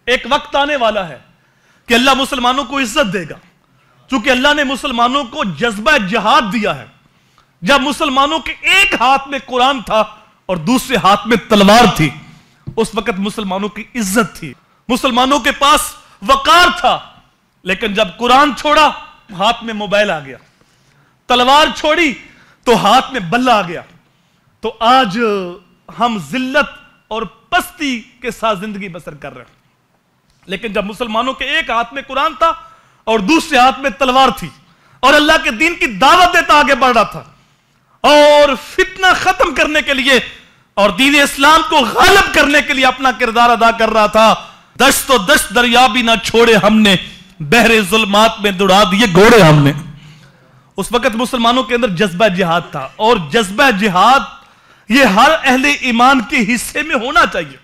ایک وقت آنے والا ہے کہ اللہ مسلمانوں کو عزت دے گا، چونکہ اللہ نے مسلمانوں کو جذبہ جہاد دیا ہے۔ جب مسلمانوں کے ایک ہاتھ میں قرآن تھا اور دوسرے ہاتھ میں تلوار تھی، اس وقت مسلمانوں کی عزت تھی، مسلمانوں کے پاس وقار تھا۔ لیکن جب قرآن چھوڑا ہاتھ میں موبائل آ گیا، تلوار چھوڑی تو ہاتھ میں بلہ آ گیا، تو آج ہم ذلت اور پستی کے ساتھ زندگی بسر کر رہے ہیں۔ لیکن جب مسلمانوں کے ایک ہاتھ میں قرآن تھا اور دوسرے ہاتھ میں تلوار تھی اور اللہ کے دین کی دعوت دیتا آگے بڑھ رہا تھا اور فتنہ ختم کرنے کے لیے اور دین اسلام کو غالب کرنے کے لیے اپنا کردار ادا کر رہا تھا، دشت و دشت دریا بھی نہ چھوڑے ہم نے، بحر ظلمات میں دوڑا دیے گھوڑے ہم نے۔ اس وقت مسلمانوں کے اندر جذبہ جہاد تھا، اور جذبہ جہاد یہ ہر اہل ایمان کے حصے میں ہونا چاہیے۔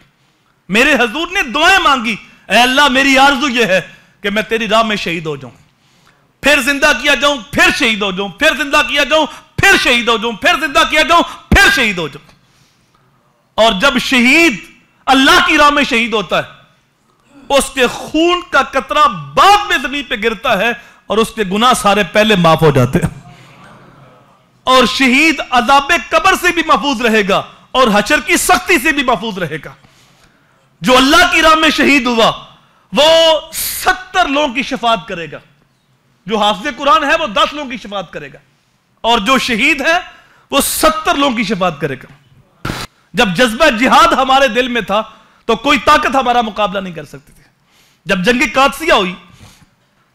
میرے حضور نے دعائیں مانگی، اے اللہ میری آرزو یہ ہے کہ میں تیری راہ میں شہید ہو جاؤں، پھر زندہ کیا جاؤں، پھر شہید ہو جاؤں، پھر زندہ کیا جاؤں، پھر شہید ہو جاؤں، پھر زندہ کیا جاؤں، پھر شہید ہو جاؤں۔ اور جب شہید اللہ کی راہ میں شہید ہوتا ہے، اس کے خون کا قطرہ بعد میں زمین پہ گرتا ہے اور اس کے گناہ سارے پہلے معاف ہو جاتے ہیں، اور شہید عذاب قبر سے بھی محفوظ رہے گا اور حشر کی سختی سے بھی محفوظ رہے گا۔ جو اللہ کی راہ میں شہید ہوا وہ 70 لوگوں کی شفاعت کرے گا، جو حافظ قرآن ہے وہ 10 لوگوں کی شفاعت کرے گا، اور جو شہید ہے وہ 70 لوگوں کی شفاعت کرے گا۔ جب جذبہ جہاد ہمارے دل میں تھا تو کوئی طاقت ہمارا مقابلہ نہیں کر سکتی تھی۔ جب جنگ قادسیہ ہوئی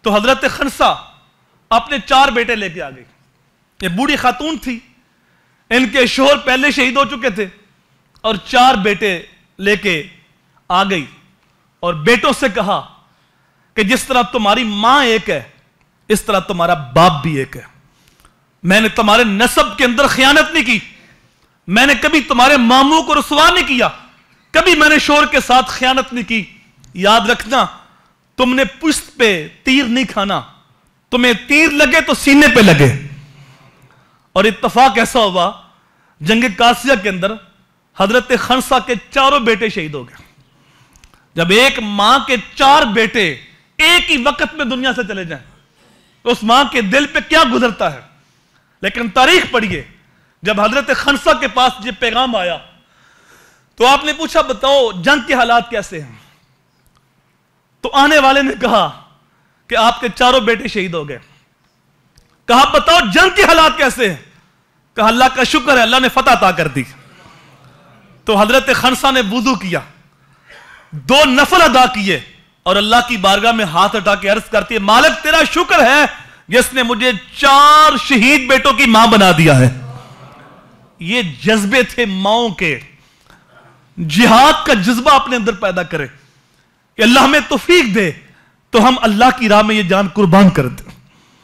تو حضرت خنسا اپنے 4 بیٹے لے کے آ گئی۔ یہ بوڑھی خاتون تھی، ان کے شوہر پہلے شہید ہو چکے تھے، اور 4 بیٹے لے کے آ گئی اور بیٹوں سے کہا کہ جس طرح تمہاری ماں ایک ہے اس طرح تمہارا باپ بھی ایک ہے۔ میں نے تمہارے نسب کے اندر خیانت نہیں کی، میں نے کبھی تمہارے ماموں کو رسوا نہیں کیا، کبھی میں نے شوہر کے ساتھ خیانت نہیں کی۔ یاد رکھنا تم نے پشت پہ تیر نہیں کھانا، تمہیں تیر لگے تو سینے پہ لگے۔ اور اتفاق ایسا ہوا جنگ قادسیہ کے اندر حضرت خنسا کے 4 بیٹے شہید ہو گئے۔ جب ایک ماں کے 4 بیٹے ایک ہی وقت میں دنیا سے چلے جائیں تو اس ماں کے دل پہ کیا گزرتا ہے۔ لیکن تاریخ پڑھیے، جب حضرت خنسا کے پاس یہ پیغام آیا تو آپ نے پوچھا بتاؤ جنگ کے حالات کیسے ہیں؟ تو آنے والے نے کہا کہ آپ کے 4 بیٹے شہید ہو گئے۔ کہا بتاؤ جنگ کے حالات کیسے ہیں؟ کہا اللہ کا شکر ہے اللہ نے فتح عطا کر دی۔ تو حضرت خنسا نے وضو کیا، 2 نفل ادا کیے اور اللہ کی بارگاہ میں ہاتھ اٹھا کے عرض کرتی ہے مالک تیرا شکر ہے جس نے مجھے 4 شہید بیٹوں کی ماں بنا دیا ہے۔ یہ جذبے تھے ماؤں کے، جہاد کا جذبہ اپنے اندر پیدا کرے کہ اللہ ہمیں توفیق دے تو ہم اللہ کی راہ میں یہ جان قربان کر دیں۔